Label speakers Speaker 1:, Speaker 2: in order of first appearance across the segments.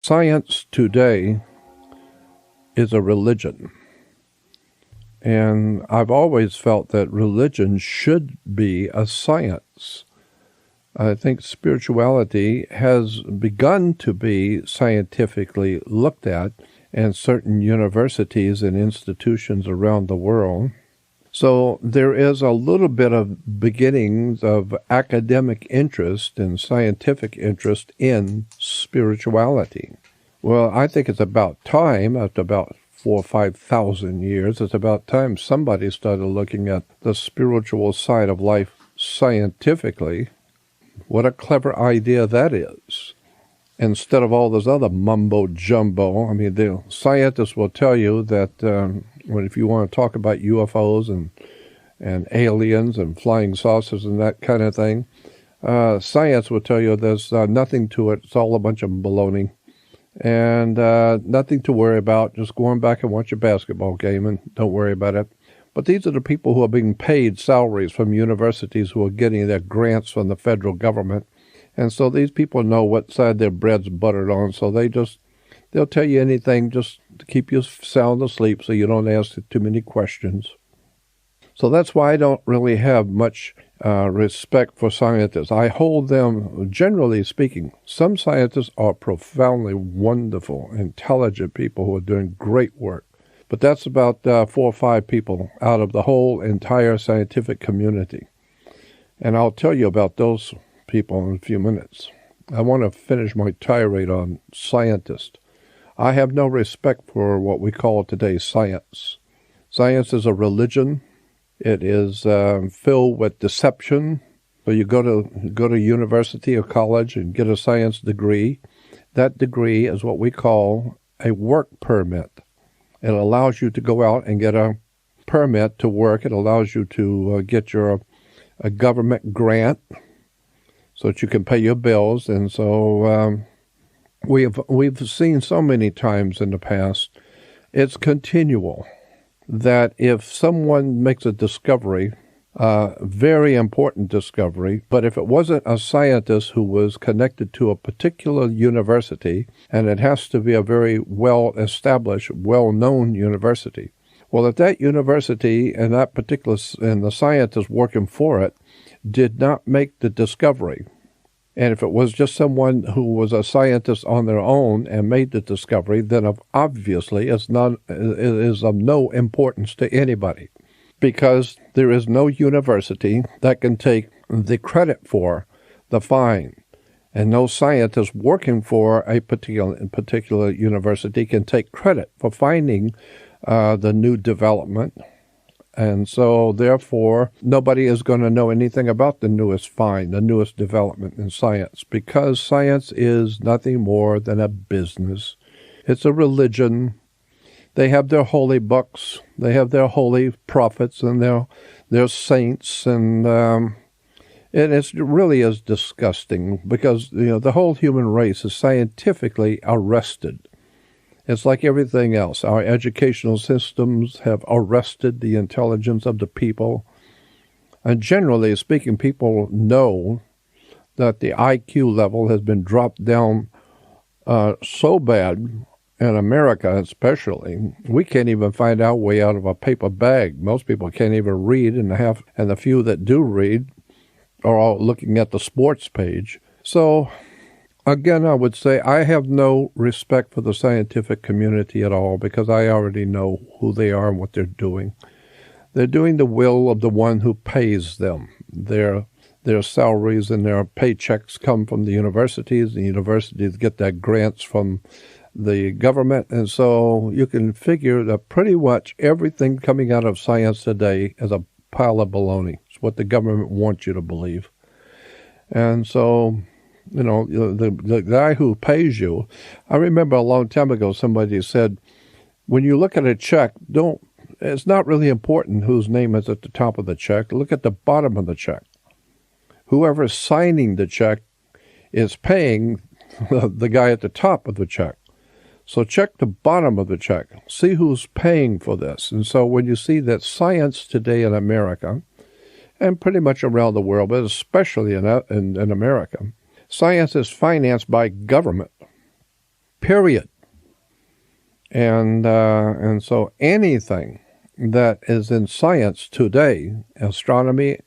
Speaker 1: Science today is a religion. And I've always felt that religion should be a science. I think spirituality has begun to be scientifically looked at in certain universities and institutions around the world. So there is a little bit of beginnings of academic interest and scientific interest in spirituality. Well, I think it's about time, after about 4,000 or 5,000 years, it's about time somebody started looking at the spiritual side of life scientifically. What a clever idea that is. Instead of all this other mumbo-jumbo, I mean, the scientists will tell you that if you want to talk about UFOs and aliens and flying saucers and that kind of thing, science will tell you there's nothing to it. It's all a bunch of baloney. And nothing to worry about. Just go on back and watch your basketball game and don't worry about it. But these are the people who are being paid salaries from universities who are getting their grants from the federal government. And so these people know what side their bread's buttered on. So they'll tell you anything just to keep you sound asleep so you don't ask too many questions. So that's why I don't really have much respect for scientists. I hold them, generally speaking, some scientists are profoundly wonderful, intelligent people who are doing great work. But that's about 4 or 5 people out of the whole entire scientific community. And I'll tell you about those people in a few minutes. I want to finish my tirade on scientists. I have no respect for what we call today science. Science is a religion. It is filled with deception. So you go to university or college and get a science degree. That degree is what we call a work permit. It allows you to go out and get a permit to work. It allows you to get a government grant so that you can pay your bills. And so we've seen so many times in the past, it's continual, that if someone makes a discovery, very important discovery, but if it wasn't a scientist who was connected to a particular university, and it has to be a very well-established, well-known university, well, if that university and the scientist working for it did not make the discovery, and if it was just someone who was a scientist on their own and made the discovery, then obviously it is of no importance to anybody, because there is no university that can take the credit for the find, and no scientist working for a particular university can take credit for finding the new development. And so, therefore, nobody is going to know anything about the newest find, the newest development in science, because science is nothing more than a business. It's a religion. They have their holy books. They have their holy prophets and their saints. And it really is disgusting because, the whole human race is scientifically arrested. It's like everything else. Our educational systems have arrested the intelligence of the people. And generally speaking, people know that the IQ level has been dropped down so bad, in America especially, we can't even find our way out of a paper bag. Most people can't even read, and the few that do read are all looking at the sports page. So, again, I would say I have no respect for the scientific community at all because I already know who they are and what they're doing. They're doing the will of the one who pays them. Their salaries and their paychecks come from the universities. The universities get their grants from the government. And so you can figure that pretty much everything coming out of science today is a pile of baloney. It's what the government wants you to believe. And so, the guy who pays you, I remember a long time ago somebody said, when you look at a check, it's not really important whose name is at the top of the check. Look at the bottom of the check. Whoever's signing the check is paying the guy at the top of the check. So check the bottom of the check. See who's paying for this. And so when you see that science today in America, and pretty much around the world, but especially in America, science is financed by government. period. And so anything that is in science today, astronomy,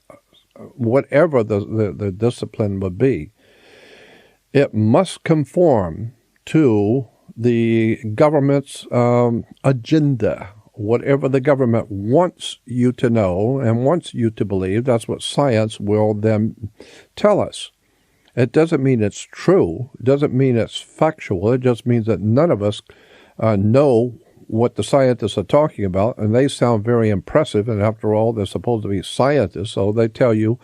Speaker 1: whatever the discipline would be, it must conform to the government's agenda. Whatever the government wants you to know and wants you to believe, that's what science will then tell us. It doesn't mean it's true. It doesn't mean it's factual. It just means that none of us know what the scientists are talking about, and they sound very impressive. And after all, they're supposed to be scientists, so they tell you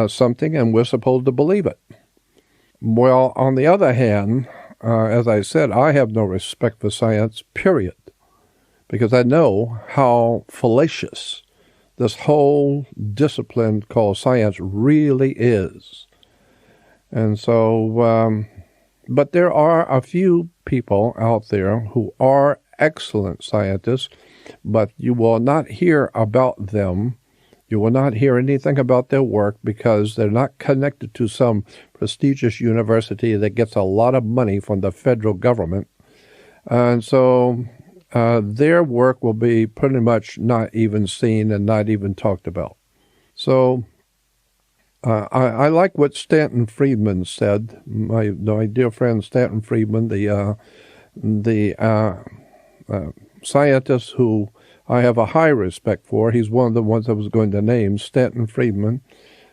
Speaker 1: something, and we're supposed to believe it. Well, on the other hand, as I said, I have no respect for science, period, because I know how fallacious this whole discipline called science really is. And so, but there are a few people out there who are excellent scientists, but you will not hear about them. You will not hear anything about their work because they're not connected to some prestigious university that gets a lot of money from the federal government. And so their work will be pretty much not even seen and not even talked about. So I like what Stanton Friedman said. My dear friend Stanton Friedman, the scientist who I have a high respect for. He's one of the ones I was going to name, Stanton Friedman.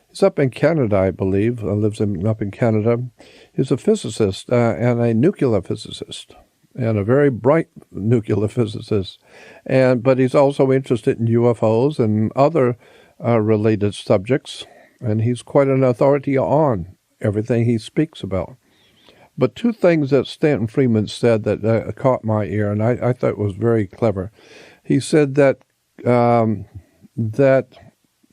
Speaker 1: He's up in Canada, I believe, lives up in Canada. He's a physicist and a nuclear physicist, and a very bright nuclear physicist. But he's also interested in UFOs and other related subjects, and he's quite an authority on everything he speaks about. But two things that Stanton Friedman said that caught my ear, and I thought was very clever. He said that that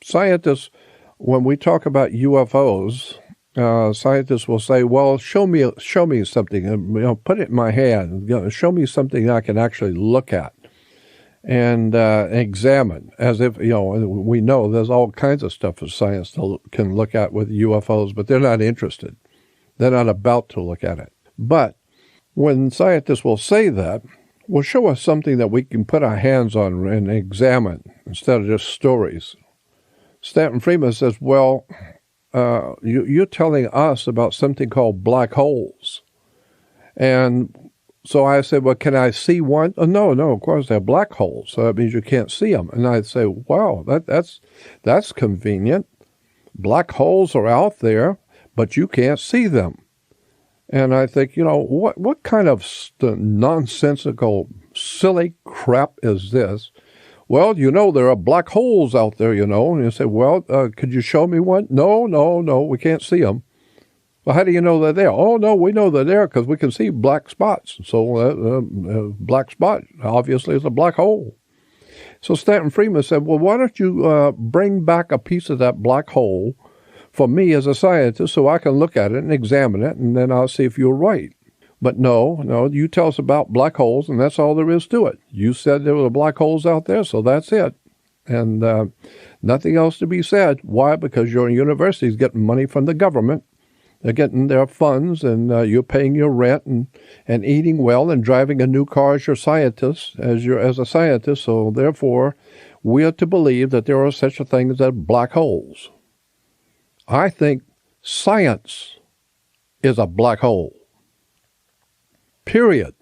Speaker 1: scientists, when we talk about UFOs, scientists will say, "Well, show me something, and put it in my hand. Show me something I can actually look at and examine." As if we know there's all kinds of stuff that science can look at with UFOs, but they're not interested. They're not about to look at it. But when scientists will say that, well, show us something that we can put our hands on and examine instead of just stories. Stanton Friedman says, well, you're telling us about something called black holes. And so I said, well, can I see one? Oh, no, of course they're black holes. So that means you can't see them. And I'd say, wow, that's convenient. Black holes are out there, but you can't see them. And I think, what kind of nonsensical, silly crap is this? Well, there are black holes out there, and you say, well, could you show me one? No, we can't see them. Well, how do you know they're there? Oh, no, we know they're there because we can see black spots. So black spot obviously is a black hole. So Stanton Friedman said, well, why don't you bring back a piece of that black hole for me as a scientist so I can look at it and examine it, and then I'll see if you're right. But no, you tell us about black holes, and that's all there is to it. You said there were black holes out there, so that's it. And nothing else to be said. Why? Because your university is getting money from the government. They're getting their funds, and you're paying your rent and eating well and driving a new car as as a scientist. So therefore, we are to believe that there are such a thing as black holes. I think science is a black hole. Period.